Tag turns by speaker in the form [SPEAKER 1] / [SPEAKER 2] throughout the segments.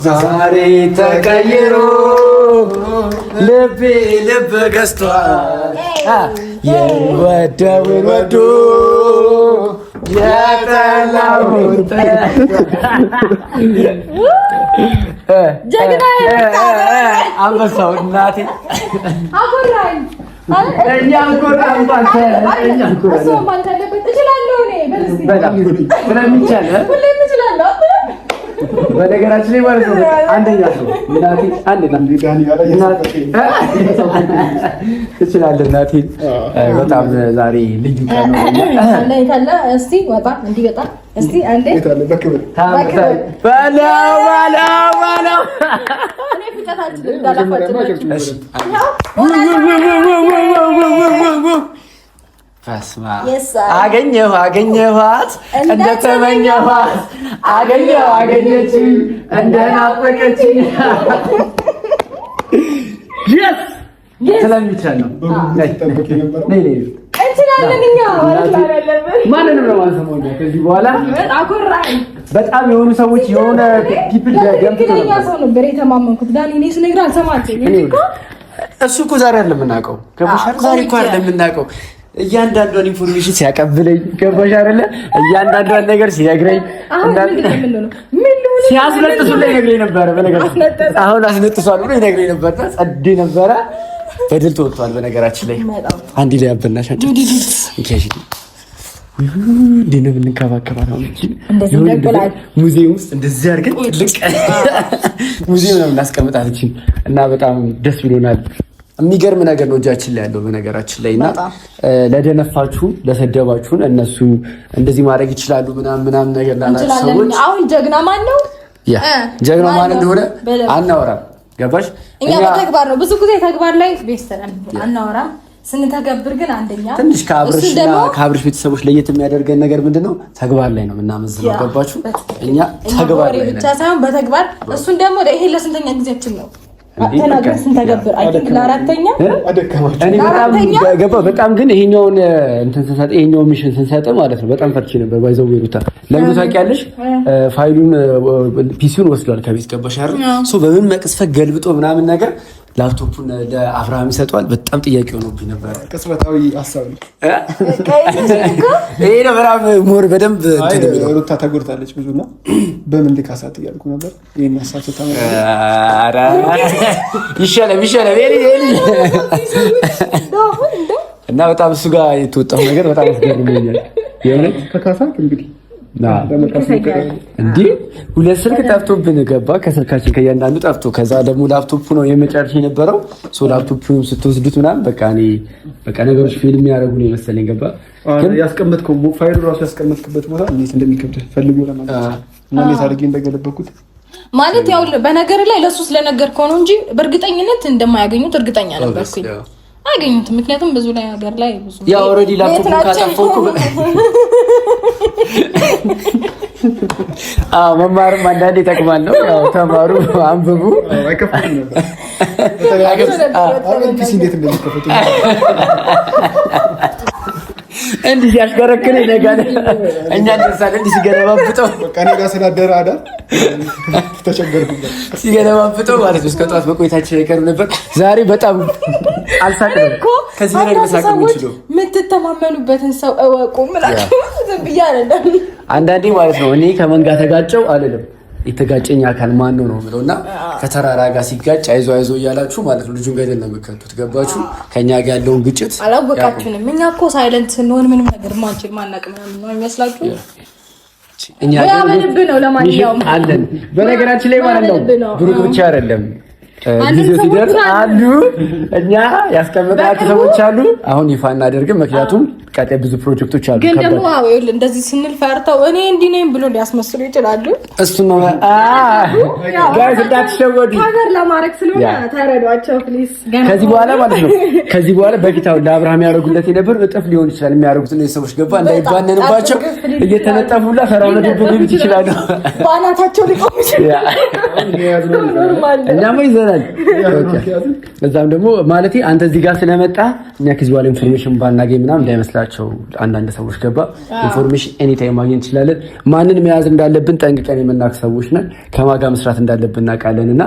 [SPEAKER 1] ዛሬ ተቀይሮ ልቤ ልብ ገዝቷል የወደውን ወዶ የጠላውን ጀግና አንበሳው እናቴ አጎራኝ እኛም ኮራን ባንተ እኛም ኮራን እሱ ማን ካለበት እችላለሁ እኔ በጣም ስለሚቻል ሁሌም እችላለሁ። በነገራችን ላይ ማለት ነው አንደኛ ሰው እናቴ አንድ እናቴ ትችላለህ እናቴ በጣም ዛሬ ልዩ ቀን ነው። አለ ካለ እስቲ ወጣ እንዲህ ወጣ እስቲ አንዴ ታለ በክብር ባለው እኔ ፍጨታችን እንዳላፋጭናችሁ እሺ ፈስማ አገኘኋት እንደተመኘኋት አገኘችኝ እንደናፈቀችኝ ስለሚቻል ነው። እንችላለን እኛ ማንንም ነው ማንሰማው። ከዚህ በኋላ በጣም የሆኑ ሰዎች የሆነ ፒፕል ገምተኛ ሰው ነበር የተማመንኩት። ዳኒ እኔ ስነግርህ አልሰማችኝ እሱ እኮ ዛሬ አይደለም የምናውቀው ዛሬ እኮ አይደለም የምናውቀው እያንዳንዷን ኢንፎርሜሽን ሲያቀብለኝ ገባሽ አይደለ? እያንዳንዷን ነገር ሲነግረኝ ሲያስነጥሱልኝ ይነግረኝ ነበረ። በነገራችን አሁን አስነጥሷል ብሎ ይነግረኝ ነበር። ጸዴ ነበረ። በድል ተወጥቷል። በነገራችን ላይ አንድ ላይ አበናሻቸው እንዴት ነው የምንከባከባት? አሁን ሙዚየም ውስጥ እንደዚህ አድርገን ትልቅ ሙዚየም ነው እናስቀምጣት እና በጣም ደስ ብሎናል። የሚገርም ነገር ነው እጃችን ላይ ያለው በነገራችን ላይ እና ለደነፋችሁ ለሰደባችሁን እነሱ እንደዚህ ማድረግ ይችላሉ ምናምን ነገር ላላችሁ ሰዎች አሁን ጀግና ማን ነው? ጀግና ማን እንደሆነ አናወራም። ገባሽ? እኛ በተግባር ነው ብዙ ጊዜ ተግባር ላይ ቤስተን አናወራም። ስንተገብር ግን አንደኛ ትንሽ ከአብርሽ ቤተሰቦች ለየት የሚያደርገን ነገር ምንድነው? ተግባር ላይ ነው የምናመዝነው። ገባችሁ? እኛ ተግባር ላይ ብቻ ሳይሆን በተግባር እሱን ደግሞ ይሄ ለስንተኛ ጊዜያችን ነው ተናገር ስንተገብር አይ ቲንክ ለአራተኛ በጣም ግን ይሄኛውን እንትን ስንሰጥ ይሄኛውን ሚሽን ስንሰጥ ማለት ነው በጣም ፈርቼ ነበር። ባይዘው ቤሩታ ለምን ታውቂያለሽ? ፋይሉን ፒሲውን ወስዷል ከቤት ገባሽ አይደል? ሶ በምን መቅስፈት ገልብጦ ምናምን ነገር ላፕቶፑን ለአብርሃም ይሰጠዋል። በጣም ጥያቄ ሆኖብኝ ነበር። ቅጽበታዊ ሐሳብ ነው ይሄ ነው። በራም ሞር በደንብ ሩታ ተጎድታለች ብዙና በምን ልካሳት እያልኩ ነበር። ይሄን ሐሳብ አራ ይሻላል እና በጣም እሱ ጋር የተወጣው ነገር በጣም አስገርሞኛል። የሆነ ከካሳት እንግዲህ እንዴ ሁለት ስልክ ጠፍቶብን ገባ። ከስልካችን ከእያንዳንዱ ጠፍቶ ከዛ ደግሞ ላፕቶፑ ነው የመጨረሻ የነበረው። ሶ ላፕቶፑን ስትወስዱት ምናምን በቃ ነገሮች ፊልም ያደርጉ ነው የመሰለኝ። ገባ ያስቀመጥከው ፋይሉ ራሱ ያስቀመጥክበት ቦታ እንዴት እንደሚከብድ ፈልጎ ለማለት እና እንዴት አድርጌ እንደገለበኩት ማለት ያው በነገር ላይ ለሱ ስለነገርከው ነው እንጂ በእርግጠኝነት እንደማያገኙት እርግጠኛ ነበርኩኝ። አገኙት ምክንያቱም ብዙ ላይ ሀገር ላይ ብዙ ያው ኦሬዲ ላፕቶፑን ካጠፋውኩ መማርም አንዳንዴ ይጠቅማል ነው። ያው ተማሩ አንብቡ። አይከፍቱም ነበር ፒሲ እንዴት እንደሚከፈቱ እንዲህ ሲያሽከረክር ይነጋል። እኛ እንደሳለ እንዲህ ሲገነባብጠው በቃ እኔ ጋር ስላደረ አይደል ተቸገርኩበት። ሲገነባብጠው ማለት ነው። እስከ ጠዋት በቆይታችን አይቀርም ነበር። ዛሬ በጣም አልሳቅም እኮ ከዚህ ላይ መሳቅ የምችለው የምትተማመኑበትን ሰው እወቁ ምላችሁ ዝም ብዬ አይደለም። አንዳንዴ ማለት ነው እኔ ከመንጋ ተጋጨው አልልም። የተጋጨኝ አካል ማን ነው የምለውና ከተራራ ጋር ሲጋጭ አይዞ እያላችሁ ማለት ነው ልጁን ገደል ነው የምከቱት። ገባችሁ? ከኛ ጋር ያለውን ግጭት አላወቃችሁንም። እኛ እኮ ሳይለንት ስንሆን ምንም ነገር ማንችል ማናቅ ምናምን ነው የሚመስላችሁ። እኛ ግን ነው ለማንኛውም አለን። በነገራችን ላይ ማለት ነው ብሩክ ብቻ አይደለም ጊዜው ሲደርስ አሉ እኛ ያስቀመጥናቸው ሰዎች አሉ። አሁን ይፋ እናደርግም ምክንያቱም ቀጣይ ብዙ ፕሮጀክቶች አሉ። ግን ደግሞ እንደዚህ ስንል ፈርተው እኔ እንዲህ ነኝ ብሎ ሊያስመስሉ ይችላሉ። እሱ ነው ጋር እንዳትሸወዱ ሀገር ለማድረግ ስለሆነ ተረዷቸው ፕሊዝ። ከዚህ በኋላ ማለት ነው ከዚህ በኋላ በፊት አሁን ለአብርሃም ያደረጉለት የነበር እጥፍ ሊሆን ይችላል የሚያደርጉት እነዚህ ሰዎች ገባ እንዳይባነንባቸው እየተነጠፉላ ሰራው ነው ድብ ሊብት ይችላሉ። ባናታቸው ሊቆም ይችላል። እኛማ ይዘናል። እዛም ደግሞ ማለቴ አንተ እዚህ ጋር ስለመጣ እኛ ከዚህ በኋላ ኢንፎርሜሽን ባናገኝ ምናምን እንዳይመስላ የምንሰጣቸው አንዳንድ ሰዎች ገባ ኢንፎርሜሽን ኤኒ ታይም ማግኘት እንችላለን። ማንን መያዝ እንዳለብን ጠንቅቀን የምናውቅ ሰዎች ነን። ከማጋ መስራት እንዳለብን እናውቃለንና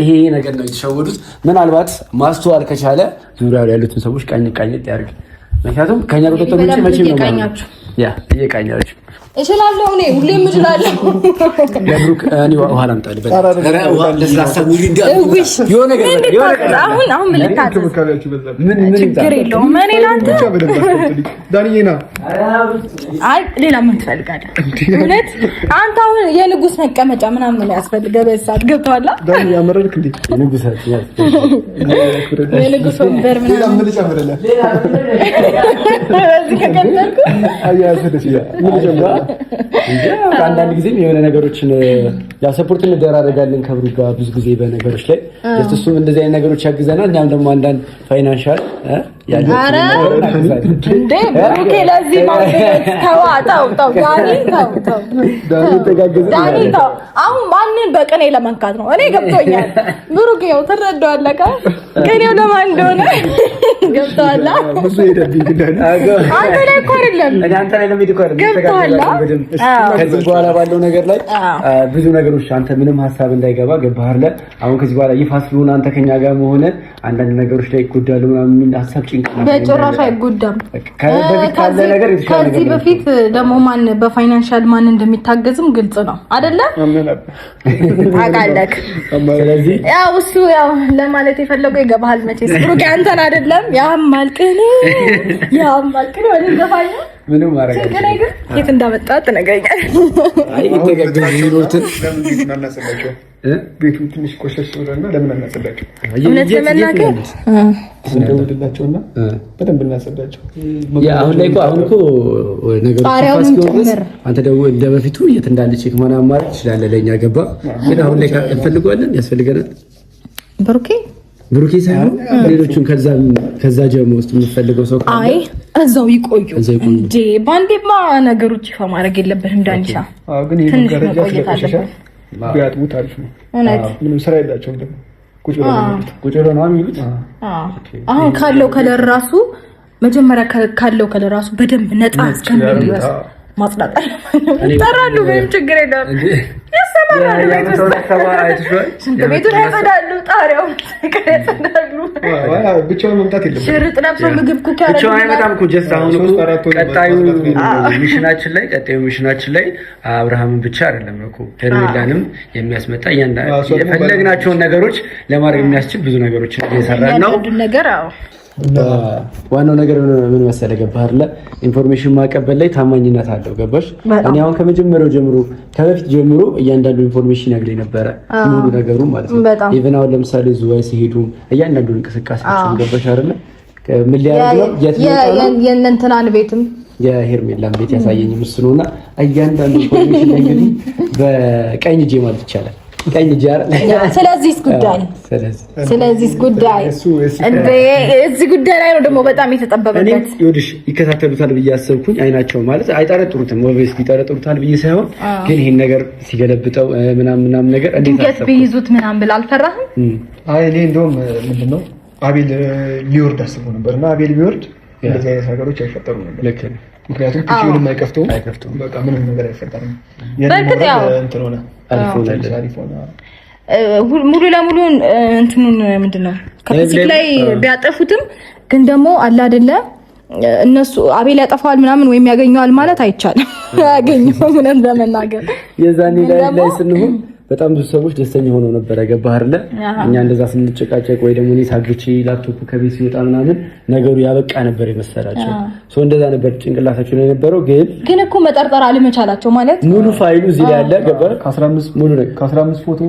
[SPEAKER 1] ይሄ ነገር ነው የተሸወዱት። ምናልባት ማስተዋል ከቻለ ዙሪያው ያሉትን ሰዎች ቃኝት ያርግ። ምክንያቱም ከኛ ቁጥጥር ውጪ መቼም ነው እየቃኛችሁ
[SPEAKER 2] እችላለሁ እኔ ሁሌም እችላለሁ።
[SPEAKER 1] ለብሩክ እኔ ውሃ ላምጣልህ።
[SPEAKER 2] አሁን ምን ልታዘዝ? ችግር የለውም። እኔ ለአንተ አይ ሌላ ምን ትፈልጋለህ? እውነት አንተ አሁን የንጉስ መቀመጫ ምናምን ነው የሚያስፈልገው። በሰዓት ገብቶሃል? የንጉስ ወንበር ምናምን
[SPEAKER 1] አንዳንድ ጊዜም የሆነ ነገሮችን ያው ሰፖርት እንደራረጋለን ከብሩ ጋር ብዙ ጊዜ በነገሮች ላይ እሱም እንደዚህ አይነት ነገሮች ያግዘናል። እኛም ደግሞ አንዳንድ ፋይናንሻል ያለው
[SPEAKER 2] እንዴ ብሩኬ ለዚህ ማለት ተው ዳኒ ተው። አሁን ማንን በቀኔ ለመንካት ነው? እኔ ገብቶኛል ብሩኬ ያው ትረዳዋለህ ከኔው ለማን እንደሆነ ገብቶሃል?
[SPEAKER 1] ብዙ ሄደብኝ ግን
[SPEAKER 2] አንተ ላይ እኮ አይደለም
[SPEAKER 1] እኔ አንተ ላይ ለምን ይቆር
[SPEAKER 2] ገብቶሃል?
[SPEAKER 1] ከዚህ በኋላ ባለው ነገር ላይ ብዙ ነገሮች አንተ ምንም ሀሳብ እንዳይገባ ገባህ አይደል? አሁን ከዚህ በኋላ ይፋ ስለሆነ አንተ ከኛ ጋር መሆነ አንዳንድ ነገሮች ላይ ይጎዳሉ ምናምን ሀሳብ ጭንቀት
[SPEAKER 2] በጭራሽ አይጎዳም።
[SPEAKER 1] ከዚህ
[SPEAKER 2] በፊት ደግሞ ማን በፋይናንሻል ማን እንደሚታገዝም ግልጽ ነው አይደለ? ታውቃለህ።
[SPEAKER 1] ስለዚህ
[SPEAKER 2] ያው እሱ ያው ለማለት የፈለገው ይገባሃል መቼስ ብሩክ አንተን አይደለም ያማልቅን ወደ ዘፋኝ
[SPEAKER 1] ምንም ማረጋገጥ
[SPEAKER 2] ግን የት እንዳመጣ ትነግረኛለህ።
[SPEAKER 1] አይ ይተገገዝ ይኖርትን
[SPEAKER 3] ቤቱ ትንሽ ቆሸሽ ብሎና ለምን አናጸዳቸው?
[SPEAKER 2] እውነት ለመናገር
[SPEAKER 3] እንደውልላቸውና በደንብ እናጸዳቸው።
[SPEAKER 1] አሁን ላይ እኮ ነገሮች ሲሆንስ አንተ ደግሞ እንደበፊቱ የት እንዳለ ቼክ ማና ማድረግ ትችላለህ። ለኛ ገባ ግን አሁን ላይ እንፈልጋለን ያስፈልገናል ብሩኬ ሳይሆን ሌሎቹን ከዛ ጀምሮ ውስጥ የምፈልገው ሰው ካለ
[SPEAKER 2] አይ እዛው ይቆዩ እንዴ ባንዴማ ነገሮች ይፋ ማድረግ የለበትም። ዳንሻ
[SPEAKER 3] ግን ይሄ መረጃ ስለቆሸሸ ቢያጥቡት አሪፍ ነው። ምንም ስራ የላቸውም ደግሞ ቁጭ ብለው ነው የሚሉት።
[SPEAKER 2] አሁን ካለው ከለር ራሱ መጀመሪያ ካለው ከለር ራሱ በደንብ ነጣ እስከሚል ድረስ ማጽዳት ይጠራሉ። ምንም ችግር የለውም። ያሰማራሉ። ቤቱን ያጸዳሉ። ጣሪያውን ያጸዳሉ።
[SPEAKER 3] ብቻውን መምጣት የለበትም።
[SPEAKER 2] ሽርጥ ለብሰው ምግብ ኩክ ያደርጋሉ።
[SPEAKER 1] ብቻውን አይመጣም እኮ ጀስት አሁን እኮ ቀጣዩ ሚሽናችን ላይ አብርሃምን ብቻ አይደለም እኮ ሄርሜላንም የሚያስመጣ የፈለግናቸውን ነገሮች ለማድረግ የሚያስችል ብዙ ነገሮችን እየሰራን ነው። ዋናው ነገር ምን መሰለህ ገባህ አይደለ? ኢንፎርሜሽን ማቀበል ላይ ታማኝነት አለው። ገባሽ? እኔ አሁን ከመጀመሪያው ጀምሮ ከበፊት ጀምሮ እያንዳንዱ ኢንፎርሜሽን ያግለኝ ነበረ ሙሉ ነገሩ ማለት ነው። ኢቭን አሁን ለምሳሌ ዙዋይ ሲሄዱ እያንዳንዱ እንቅስቃሴያቸው ገባሽ አይደለ? ምን ሊያደርግ ነው
[SPEAKER 2] የእንትናን ቤትም
[SPEAKER 1] የሄርሜላን ቤት ያሳየኝ ምስሉና እያንዳንዱ ኢንፎርሜሽን እንግዲህ በቀኝ እጄ ማለት ይቻላል ቀኝ ጃር
[SPEAKER 2] ስለዚህ ጉዳይ እንደ እዚህ ጉዳይ ላይ ነው ደግሞ በጣም የተጠበበበት።
[SPEAKER 1] ይኸውልሽ ይከታተሉታል ብዬ አሰብኩኝ። አይናቸው ማለት አይጠረጥሩትም ኦብቪየስ ይጠረጥሩታል ብዬ ሳይሆን ግን ይሄን ነገር ሲገለብጠው ምናምን ነገር
[SPEAKER 2] እንዴት ቢይዙት ምናምን ብላ አልፈራህም?
[SPEAKER 3] አይ እኔ እንደውም ምንድነው አቤል ሊወርድ አስቦ ነበርና አቤል ቢወርድ እንደዚህ አይነት ነገሮች አይፈጠሩም ነበር።
[SPEAKER 1] ልክ ነው።
[SPEAKER 3] ምክንያቱም ፒሲውን አይከፍተውም። በቃ ምንም ነገር አይፈጠርም።
[SPEAKER 2] በርግጥ ያው
[SPEAKER 3] እንትን ሆነ
[SPEAKER 2] ሙሉ ለሙሉ እንትኑን ምንድነው ከፊዚክ ላይ ቢያጠፉትም ግን ደግሞ አለ አይደለ እነሱ አቤል ያጠፋዋል ምናምን ወይም ያገኘዋል ማለት አይቻልም። ያገኘው ምንም ለመናገር
[SPEAKER 1] የዛኔ ላይ ስንሆን በጣም ብዙ ሰዎች ደስተኛ ሆነው ነበር። ገባህ አይደለ? እኛ እንደዛ ስንጨቃጨቅ ወይ ደግሞ እኔ ታግቼ ላፕቶፕ ከቤት ሲወጣ ምናምን ነገሩ ያበቃ ነበር የመሰላቸው። ሶ እንደዛ ነበር ጭንቅላታቸው ላይ የነበረው። ግን
[SPEAKER 2] እኮ መጠርጠር አለመቻላቸው ማለት
[SPEAKER 1] ሙሉ ፋይሉ እዚህ ላይ አለ። ገባህ?
[SPEAKER 3] ከ15 ፎቶ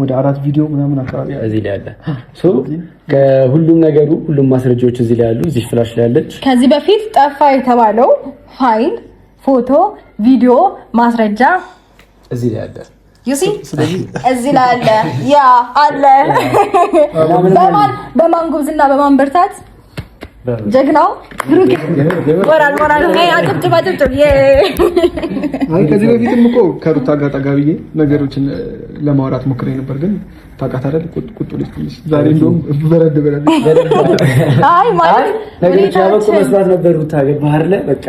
[SPEAKER 3] ወደ 4 ቪዲዮ ምናምን አካባቢ
[SPEAKER 1] እዚህ ላይ አለ። ሶ ከሁሉም ነገሩ ሁሉም ማስረጃዎች እዚህ ላይ አሉ። እዚህ ፍላሽ ላይ አለች።
[SPEAKER 2] ከዚህ በፊት ጠፋ የተባለው ፋይል፣ ፎቶ፣ ቪዲዮ ማስረጃ
[SPEAKER 1] እዚህ ላይ አለ።
[SPEAKER 2] ዩሲ እዚህ ላይ አለ። ያ አለ በማን ጉብዝና በማን ብርታት ጀግናው ሞራል አጭብጭብ
[SPEAKER 3] አይ ከዚህ በፊትም እኮ ከሩታ ጋር ጠጋ ብዬ ነገሮችን ለማውራት ሞክሬ ነበር፣ ግን ታውቃት አይደል ቁጡ ልጅ ትንሽ ዛሬ እንደውም በረድ
[SPEAKER 1] አይ ማለት ነገሮች ያበቁ መስራት ነበር። ሩታ ባህር ላይ በቃ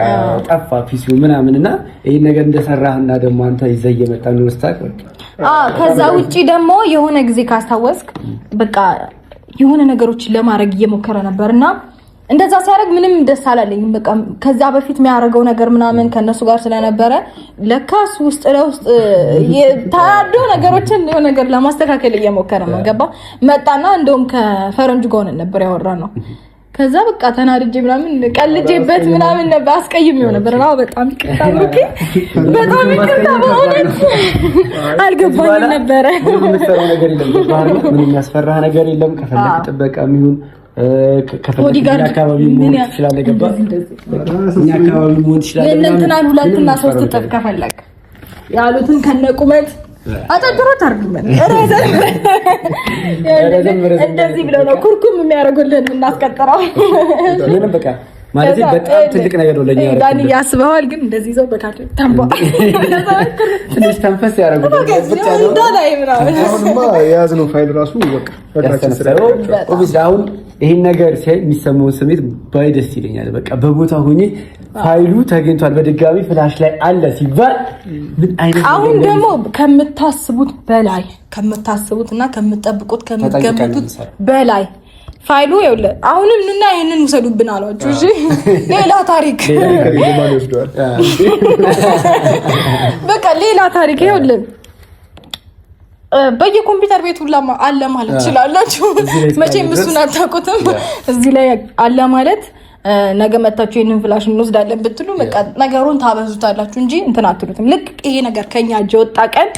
[SPEAKER 1] ጠፋ ፒሱ ምናምንና ይሄን ነገር እንደሰራህና ደግሞ አንተ ይዘህ የመጣ ነው ስታክ በቃ
[SPEAKER 2] ከዛ ውጪ ደግሞ የሆነ ጊዜ ካስታወስክ በቃ የሆነ ነገሮችን ለማድረግ እየሞከረ ነበርና እንደዛ ሲያደርግ ምንም ደስ አላለኝም። በቃ ከዛ በፊት የሚያደርገው ነገር ምናምን ከነሱ ጋር ስለነበረ ለካስ ውስጥ ለውስጥ ታዶ ነገሮችን የሆነ ነገር ለማስተካከል እየሞከረ ነው። ገባ መጣና እንደውም ከፈረንጅ ጋር ነበር ያወራነው። ከዛ በቃ ተናድጄ ምናምን ቀልጄበት ምናምን ነበር አስቀይሜው ነበር። አዎ በጣም ይቅርታ በጣም ይቅርታ በእውነት አልገባኝም ነበር።
[SPEAKER 1] ምንም ነገር የለም ምንም የሚያስፈራህ ነገር የለም። ከፈለክ ጥበቃም ይሁን ከፈለክ አካባቢ ምን ይችላል ገባ እኛ አካባቢ ምን ይችላል
[SPEAKER 2] ለእንትናን 2 እና 3 ጥፍ ከፈለክ ያሉትን ከነቁመት አጣጥሮት አርግመን እንደዚህ ብለው ነው ኩርኩም የሚያደርጉልን እናስቀጥራው
[SPEAKER 1] ምንም በቃ ማለት በጣም ትልቅ ነገር ነው ለኛ ያረጋል።
[SPEAKER 2] ዳኒ ያስበዋል ግን እንደዚህ ዘው በካት ታምባ
[SPEAKER 1] ትንሽ ተንፈስ ያደርጉልን ብቻ ነው
[SPEAKER 2] ዳላይ ምራው
[SPEAKER 3] አሁንማ የያዝነው ፋይል ራሱ በቃ ፈቃችን ስለሆነ
[SPEAKER 1] ኦብቪስ አሁን ይሄን ነገር ሲያይ የሚሰማው ስሜት ባይ ደስ ይለኛል። በቃ በቦታው ሆኜ ፋይሉ ተገኝቷል በድጋሚ ፍላሽ ላይ አለ ሲባል ምን አይነት
[SPEAKER 2] አሁን ደግሞ ከምታስቡትና ከምትጠብቁት ከምትገምቱት በላይ ፋይሉ ይኸውልህ አሁንም እና ይሄንን ውሰዱብን አሏችሁ። እሺ ሌላ ታሪክ በቃ ሌላ ታሪክ ይኸውልህ በየኮምፒውተር ቤት ሁላ አለ ማለት ይችላልላችሁ። መቼም እሱን አታውቁትም። እዚህ ላይ አለ ማለት ነገ መታችሁ ይሄንን ፍላሽ እንወስዳለን ብትሉ በቃ ነገሩን ታበዙታላችሁ እንጂ እንትን አትሉትም። ልክ ይሄ ነገር ከኛ እጅ ወጣ ቀን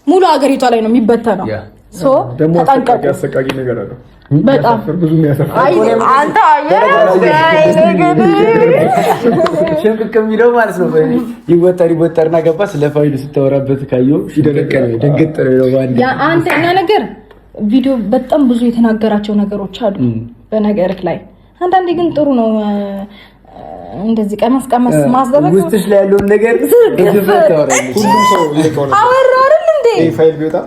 [SPEAKER 2] ሙሉ ሀገሪቷ ላይ ነው የሚበተነው። ሶ ተጠንቀቁ።
[SPEAKER 3] ያሰቃቂ ነገር አለ
[SPEAKER 2] በጣም
[SPEAKER 3] ብዙ የሚያሰፋ
[SPEAKER 2] አንተ
[SPEAKER 1] ሽምቅቅ የሚለው ማለት ነው። ይወጠርና ገባ ስለ ፋይሉ ስታወራበት ካየው ደንገጥ ነው ባንድ
[SPEAKER 2] አንተኛ ነገር ቪዲዮ በጣም ብዙ የተናገራቸው ነገሮች አሉ በነገርክ ላይ። አንዳንዴ ግን ጥሩ ነው እንደዚህ ቀመስ ማስደረግ
[SPEAKER 1] ውስጥሽ ላይ ያለው ነገር በግብረት ታወራለች።
[SPEAKER 3] ሁሉም ሰው ይቆራል
[SPEAKER 2] አወራርን እንዴ
[SPEAKER 3] ፋይል ቢወጣ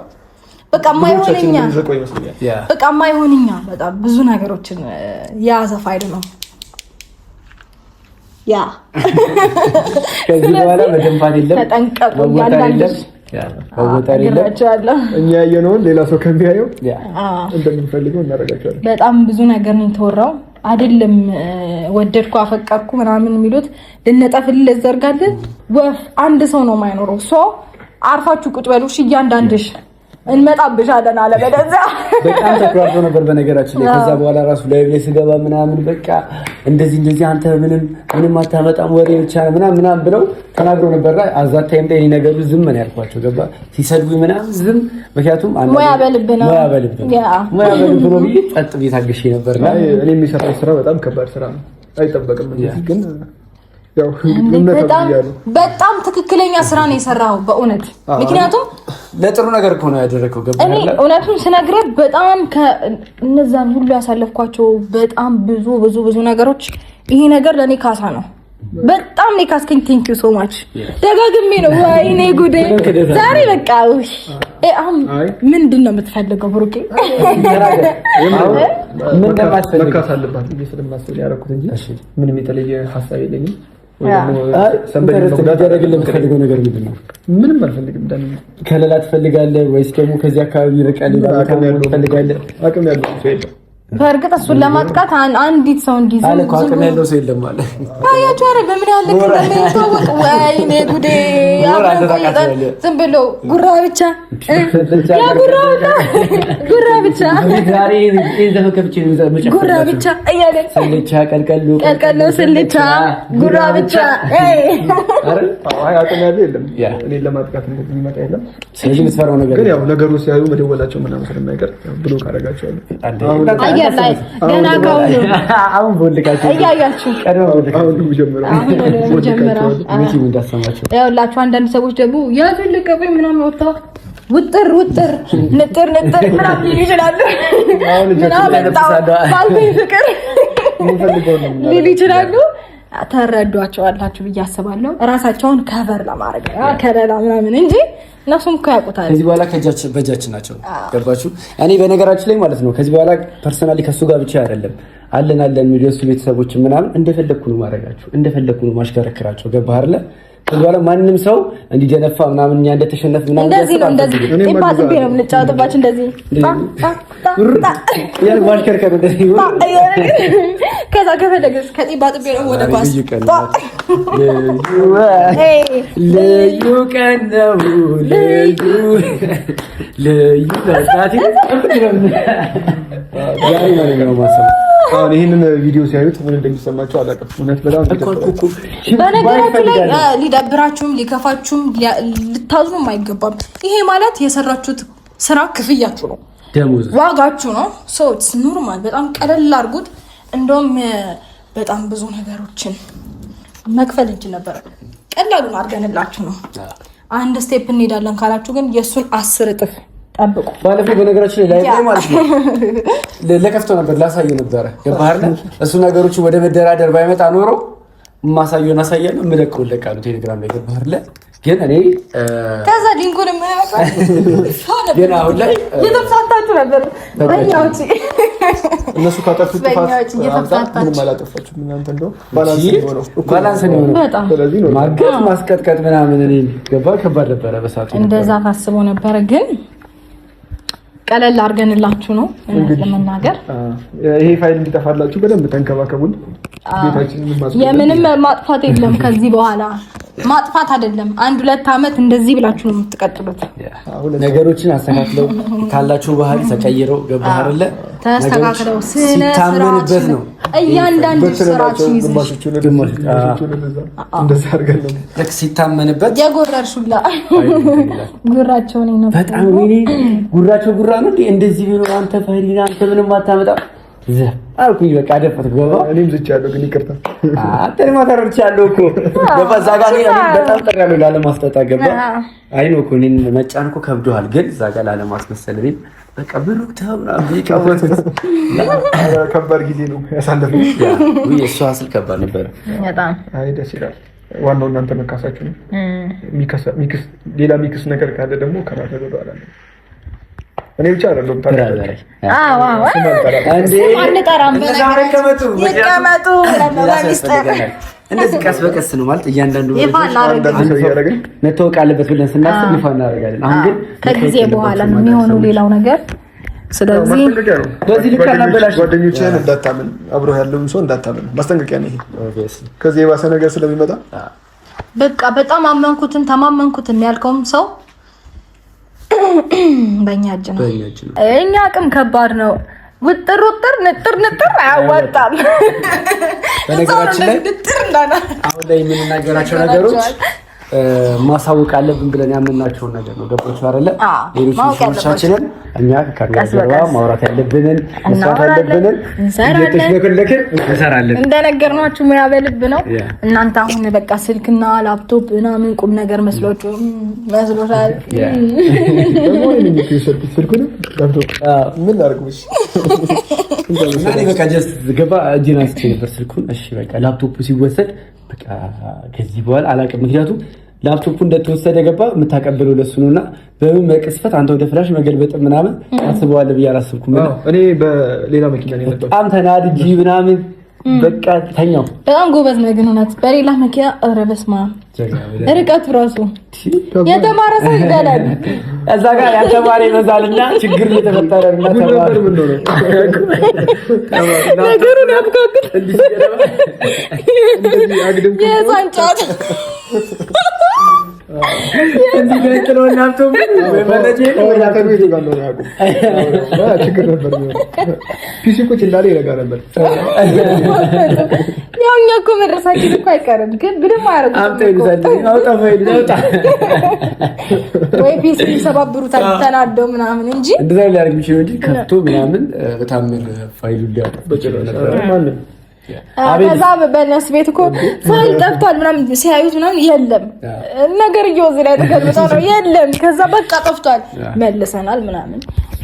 [SPEAKER 2] በቃ ማይሆንኛ በጣም ብዙ ነገሮችን ያዘ ፋይል ነው። ያ
[SPEAKER 1] ከዚህ በኋላ መደንፋት የለም
[SPEAKER 2] ተጠንቀቁ።
[SPEAKER 3] እኛ ያየነውን ሌላ ሰው ከሚያየው እንደምንፈልገው እናደርጋቸዋለን።
[SPEAKER 2] በጣም ብዙ ነገር ነው የተወራው። አይደለም ወደድኩ አፈቀርኩ ምናምን የሚሉት ልነጠፍልህ ለዘርጋለን ወፍ አንድ ሰው ነው የማይኖረው። ሶ አርፋችሁ ቁጭ በሉ እሺ እያንዳንድሽ እንመጣብሻለን አለ በደዛ
[SPEAKER 1] በጣም ተኩራርቶ ነበር በነገራችን ላይ። ከዛ በኋላ ራሱ ላይ ስገባ ምናምን በቃ እንደዚህ አንተ ምንም አታመጣም ወሬ ብቻ ምናምን ብለው ተናግሮ ነበር። አዛታይም ላይ ነገሩ ዝም ነው ያልኳቸው ገባ ሲሰድቡ ምናምን ዝም ምክንያቱም
[SPEAKER 2] ሙያ በልብ ነው
[SPEAKER 1] ብዬ ጸጥ ብዬ ታግሼ ነበርና
[SPEAKER 3] እኔ የሚሰራው ስራ በጣም ከባድ ስራ ነው አይጠበቅም ግን
[SPEAKER 2] በጣም ትክክለኛ ስራ ነው የሰራው በእውነት። ምክንያቱም
[SPEAKER 1] ለጥሩ ነገር እኮ ነው ያደረከው ገባ
[SPEAKER 2] እኔ እውነቱን ስነግርህ በጣም ከነዛን ሁሉ ያሳለፍኳቸው በጣም ብዙ ነገሮች ይሄ ነገር ለኔ ካሳ ነው። በጣም ነው ካስከኝ ቴንክ ዩ ሶ ማች ደጋግሜ ነው ወይኔ ጉዴ ዛሬ በቃ አሁን ምንድነው የምትፈልገው ብሩኬ?
[SPEAKER 1] ምን እንደማትፈልግ
[SPEAKER 3] መካስ አለባት ስለማስብ ያደረኩት እንጂ ምንም የተለየ ሐሳብ የለኝም። ምንም አልፈልግም።
[SPEAKER 1] ከለላ ትፈልጋለህ ወይስ ደግሞ ከዚህ አካባቢ ይርቃል ትፈልጋለህ?
[SPEAKER 3] አቅም ያለው ሰው የለም።
[SPEAKER 2] በእርግጥ እሱን ለማጥቃት አንዲት ሰው እንዲዝ
[SPEAKER 1] አለ እኮ አቅም ያለው ሰው የለም ማለት
[SPEAKER 2] አያችሁ አይደል? በምን ያህል ልክ እንደሚታወቅ ወይኔ ጉዴ ዝም ብሎ ጉራ ብቻ ጉራ ብቻ
[SPEAKER 1] ዛሬ ከፍቼ
[SPEAKER 2] ጉራ ብቻ እያለ
[SPEAKER 1] ስልቻ ቀልቀሉ
[SPEAKER 2] ስልቻ ጉራ ብቻ
[SPEAKER 3] አቅም ያለው የለም። እኔን ለማጥቃት እንደዚህ የሚመጣ የለም።
[SPEAKER 1] ስለዚህ የምትፈራው ነገር
[SPEAKER 3] ግን ያው ነገሩ ሲያዩ መደወላቸው ምናምን ስለማይቀር ብሎ ካደረጋቸዋለሁ
[SPEAKER 2] ገና ካሁኑ
[SPEAKER 1] አሁን ቦልካችሁ
[SPEAKER 2] እያያችሁ
[SPEAKER 3] አሁን ጀምረው
[SPEAKER 2] ያውላችሁ። አንዳንድ ሰዎች ደግሞ ያፈልቀበኝ ምናምን ወጣው ውጥር ንጥር ምናምን ይችላሉ። ምናምን ባልኩኝ ፍቅር ሊሉ ይችላሉ። ተረዷቸዋላችሁ ብዬ አስባለሁ። ራሳቸውን ከቨር ለማድረግ ከለላ ምናምን እንጂ እነሱም እኮ ያውቁታል።
[SPEAKER 1] ከዚህ በኋላ በእጃችን ናቸው። ገባችሁ? እኔ በነገራችን ላይ ማለት ነው ከዚህ በኋላ ፐርሰናሊ ከሱ ጋር ብቻ አይደለም አለን የሚደርሱ ቤተሰቦች ምናምን እንደፈለኩ ነው ማድረጋቸው፣ እንደፈለኩ ነው ማሽከረክራቸው። ገባህ አይደለ? ከዚህ በኋላ ማንም ሰው እንዲደነፋ ምናምን እኛ እንደተሸነፍ ምናምን
[SPEAKER 2] እንደዚህ ነው ጥባጥቤ ነው የምንጫወትባችሁ። እንደዚህ
[SPEAKER 1] ያን ማሽከርከር እንደዚህ
[SPEAKER 2] ከዛ ከፈለግሽ ከጥባጥቤ ነው ወደ ኳስ
[SPEAKER 1] ልዩ ቀን ነው ልዩ ለታቲ ያሪ ነው ማሰብ። አሁን ይሄንን ቪዲዮ ሲያዩት ምን እንደሚሰማቸው አላውቅም። እውነት በጣም
[SPEAKER 2] በነገራችሁ ላይ ሊደብራችሁም ሊከፋችሁም ልታዝኑም አይገባም። ይሄ ማለት የሰራችሁት ስራ ክፍያችሁ ነው፣
[SPEAKER 1] ደሞዝ
[SPEAKER 2] ዋጋችሁ ነው። ሶት ኖርማል በጣም ቀለል አድርጉት። እንደውም በጣም ብዙ ነገሮችን መክፈል እንችል ነበር። ቀላሉን አድርገንላችሁ ነው። አንድ ስቴፕ እንሄዳለን ካላችሁ ግን የሱን 10 እጥፍ ጠብቁ።
[SPEAKER 1] ባለፈው በነገራችን ላይ ማለት ነው ለከፍቶ ነበር ላሳየው ነበር። ገባህ? እሱ ነገሮች ወደ መደራደር ባይመጣ ኖሮ ማሳየውን አሳያለሁ ምለቀው ለቃሉ ቴሌግራም ላይ ገባህ? ግን እኔ
[SPEAKER 2] ከዛ ሊንኩን ማያውቃ
[SPEAKER 1] ግን አሁን ላይ
[SPEAKER 2] የተፈታታችሁ ነበር በእኛውጪ
[SPEAKER 1] እነሱ ካጠፉት ጥፋት ምንም አላጠፋችሁም እናንተ እንደው ባላንስ ነው ስለዚህ ነው ማገት ማስቀጥቀጥ ምናምን እኔ ገባህ? ከባድ ነበረ በሰዓቱ
[SPEAKER 2] እንደዛ ታስቦ ነበር ግን ቀለል አድርገንላችሁ ነው ለመናገር።
[SPEAKER 3] ይሄ ፋይል እንዲጠፋላችሁ በደንብ ተንከባከቡን። ቤታችንን ማጥፋት
[SPEAKER 2] የምንም ማጥፋት የለም ከዚህ በኋላ ማጥፋት አይደለም። 1-2 አመት እንደዚህ ብላችሁ ነው የምትቀጥሉት።
[SPEAKER 1] ነገሮችን አስተካክለው ካላችሁ ባህል ተቀይረው ገባህ አይደለ?
[SPEAKER 2] ተስተካክለው
[SPEAKER 1] ሲታመንበት ነው
[SPEAKER 2] እያንዳንዱ ስራችሁ
[SPEAKER 3] እንደዛ አድርገን ነው
[SPEAKER 1] ልክ ሲታመንበት
[SPEAKER 2] የጎረርሹላ ጉራቸው ነው
[SPEAKER 1] በጣም ወይኔ ጉራቸው ጉራ ነው እንደዚህ ቢሉ አንተ ፈሪና አንተ ምንም አታመጣ አልኩኝ። በቃ አደፈት ገባ።
[SPEAKER 3] እኔም ዝቻለሁ ግን ይቅርታ
[SPEAKER 1] አጥሪ ማተርች ያለው እኮ ገባ። ዛጋ ላይ በጣም ጠራለው ላለማስጠጣ ገባ። አይ ነው እኮ እኔን መጫን እኮ ከብዶሃል። ግን ዛጋ ላለማስመሰል እኔ በቃ ብሩክ ታውና ቢቀወት
[SPEAKER 3] ከባድ ጊዜ ነው ያሳለፈው።
[SPEAKER 1] ወይ እሱ አስል ከባድ ነበር
[SPEAKER 2] በጣም።
[SPEAKER 3] አይ ደስ ይላል። ዋናው እናንተ መካሳችሁ ነው። ሌላ ሚክስ ነገር ካለ ደግሞ ከራስ ወደኋላ ነው። እኔ ብቻ አይደለም ታዲያ
[SPEAKER 2] አዎ አንዴ አንጠራም
[SPEAKER 1] በነገራችን
[SPEAKER 2] ይቀመጡ ለማሚስጠር
[SPEAKER 1] እንደዚህ ቀስ በቀስ ነው ማለት እያንዳንዱ መታወቅ አለበት ብለን ስናስብ ይፋ እናደርጋለን። አሁን ግን
[SPEAKER 2] ከጊዜ በኋላ ነው የሚሆነው ሌላው ነገር። ስለዚህ
[SPEAKER 1] በዚህ ልክ አናበላሽ።
[SPEAKER 3] ጓደኞችህን እንዳታምን፣ አብሮ ያለውን ሰው እንዳታምን ማስጠንቀቂያ ነው ይሄ። ከዚህ የባሰ ነገር ስለሚመጣ
[SPEAKER 2] በቃ በጣም አመንኩትን ተማመንኩትን ያልከውም ሰው በእኛ እጅ ነው። እኛ አቅም ከባድ ነው። ውጥር ንጥር አያዋጣም።
[SPEAKER 1] በነገራችን ላይ አሁን ላይ የምንናገራቸው ነገሮች ማሳወቅ አለብን ብለን ያመናቸውን ነገር ነው። ገባችሁ አይደለ? ሌሎች ሰዎቻችንን እኛ ከካሜራ ማውራት ያለብንን መስራት ያለብንን እንሰራለን።
[SPEAKER 2] እንደነገርናችሁ ሙያ በልብ ነው። እናንተ አሁን በቃ ስልክና ላፕቶፕ ምናምን ቁም ነገር መስሎታል።
[SPEAKER 3] ምን ላድርግሽ?
[SPEAKER 1] እኔ በቃ ጀስት ገባ እጄን አንስቼ ነበር ስልኩን። እሺ በቃ ላፕቶፑ ሲወሰድ በቃ ከዚህ በኋላ አላውቅም። ምክንያቱም ላፕቶፑ እንደተወሰደ ገባ የምታቀበለው ለሱ ነውና በምን መቅስፈት አንተ ወደ ፍላሽ መገልበጥ ምናምን አስበዋለሁ ብዬ አላሰብኩም።
[SPEAKER 3] እኔ በሌላ መኪና ነው የመጣሁት።
[SPEAKER 1] በጣም ተናድጄ ምናምን በቃ ተኛው።
[SPEAKER 2] በጣም ጎበዝ ነው ግን እውነት በሌላ መኪና። ኧረ በስመ አብ ርቀቱ ራሱ የተማረ ሰው ይበላል።
[SPEAKER 1] እዛ ጋር ያልተማረ ይበዛልና ችግር እየተፈጠረ እና ተማረ ምን ነው
[SPEAKER 2] ነገሩን ያብቃቅል እንደዚህ አግድም የዛንጫት
[SPEAKER 1] እንዴ ገጥሎ ላፕቶፕ በመለቴ
[SPEAKER 3] ነው ችግር ነበር። ፒሲ እኮ እንዳለ ይረጋ ነበር።
[SPEAKER 2] ያው እኛ እኮ መድረሳችን እኮ አይቀርም ግን ምንም አያደርጉም።
[SPEAKER 1] አውጣ
[SPEAKER 2] ወይ ፒሲ ሰባብሩታል ተናደው ምናምን እንጂ
[SPEAKER 1] እንደዛ ሊያደርግ የሚችለው እንጂ ከፍቶ ምናምን በታምር ፋይሉ ሊያጠፋ ይችላል ነበር ማለት ነው።
[SPEAKER 2] ከዛ በእነሱ ቤት እኮ ፋይል ጠፍቷል ምናምን ሲያዩት ምናምን የለም ነገር እየወዝ ላይ ተገልብጦ ነው የለም። ከዛ በቃ ጠፍቷል መልሰናል ምናምን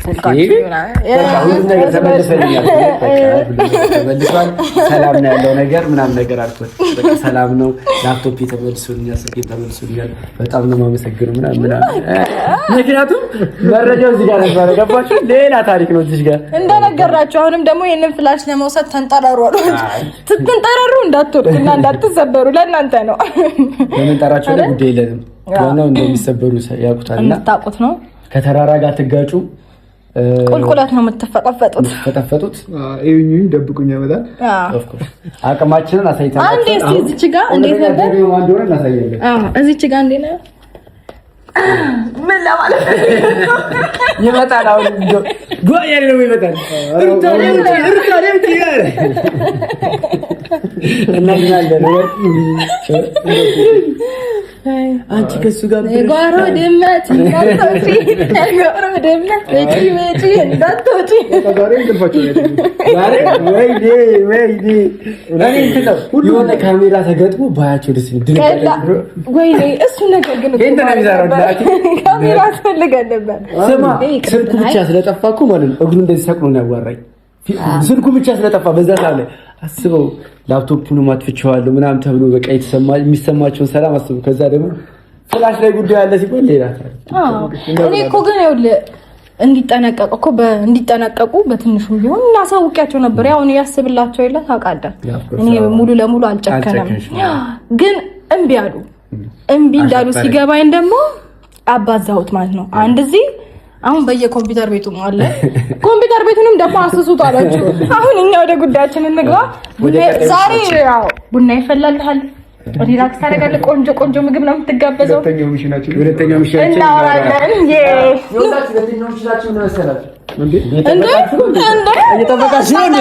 [SPEAKER 1] ሁሉም ነገር ተመልሰልኛል። ሰላም ነው ያለው ነገር ምናምን ነገር አልኩት። በቃ ሰላም ነው። ላፕቶፕ ተመልሶልኛል፣ ስልኬ ተመልሶልኛል። በጣም ነው የማመሰግነው ምናምን። ምክንያቱም መረጃው እዚህ ጋር ነበር። ገባችሁ? ሌላ ታሪክ ነው እዚህ ጋር እንደነገራችሁ። አሁንም ደግሞ ይሄንን ፍላሽ ለመውሰድ ተንጠራሩ አሉ። ትንጠራሩ እንዳትወድቁና እንዳትሰበሩ ለእናንተ ነው። ለምን ጠራችሁ? ጉዳይ የለንም። ዋናው እንደሚሰበሩ ያውቁታልና ታውቁት ነው። ከተራራ ጋር ትጋጩ ቁልቁለት ነው የምትፈጠፈጡት።
[SPEAKER 3] እዩኝ ደብቁኝ ያመጣል።
[SPEAKER 1] አቅማችንን አሳይተናል።
[SPEAKER 2] አንዴ እስቲ እዚች ጋር እንዴት ነበር
[SPEAKER 1] አንዶር እናሳያለን።
[SPEAKER 2] እዚች ጋር እንዴት ነው ምን ለማለት
[SPEAKER 1] ይመጣል። አሁን ጎያሪ ነው ይመጣል። አንቺ ከሱ ጋር
[SPEAKER 2] ጓሮ ድመት እንዳትወጪ
[SPEAKER 1] የሆነ ካሜራ ተገጥሞ ባያቸው ደስ
[SPEAKER 2] ወይኔ እሱ ነገር ግን ካሜራ ፈልገን ነበር።
[SPEAKER 1] ስማ ስልኩ ብቻ ስለጠፋ እኮ ማለት ነው እግሩ እንደዚህ ሰቅሎ ነው ያዋራኝ። ስልኩ ብቻ ስለጠፋ በዛ ሰዓት ላይ አስበው ላፕቶፑን አጥፍቼዋለሁ ምናምን ተብሎ በቃ የሚሰማቸውን ሰላም አስበው። ከዛ ደግሞ ፍላሽ ላይ ጉዳይ አለ ሲባል ሌላ
[SPEAKER 2] እኔ እኮ ግን ይኸውልህ እንዲጠነቀቁ በትንሹም ቢሆን እናሳውቂያቸው ነበር። ያው እኔ ያስብላቸው የለ ታውቃለህ። እኔ ሙሉ ለሙሉ አልጨከነም፣ ግን እምቢ አሉ። እምቢ እንዳሉ ሲገባኝ ደግሞ አባዛሁት ማለት ነው። አንድ እዚህ አሁን በየኮምፒውተር ቤቱ አለ። ኮምፒውተር ቤቱንም ደግሞ አስሱት አላችሁ። አሁን እኛ ወደ ጉዳያችን እንግባ። ዛሬ ያው ቡና ይፈላልሃል፣ ሪላክስ ታደርጋለህ። ቆንጆ ምግብ ነው የምትጋበዘው።
[SPEAKER 3] ሁለተኛው ሚሽናችን
[SPEAKER 2] እናወራለን።
[SPEAKER 1] ሁለተኛው ሚሽናችን ነው መሰለህ እንዴ? እየጠበቃችሁ ነው እንዴ?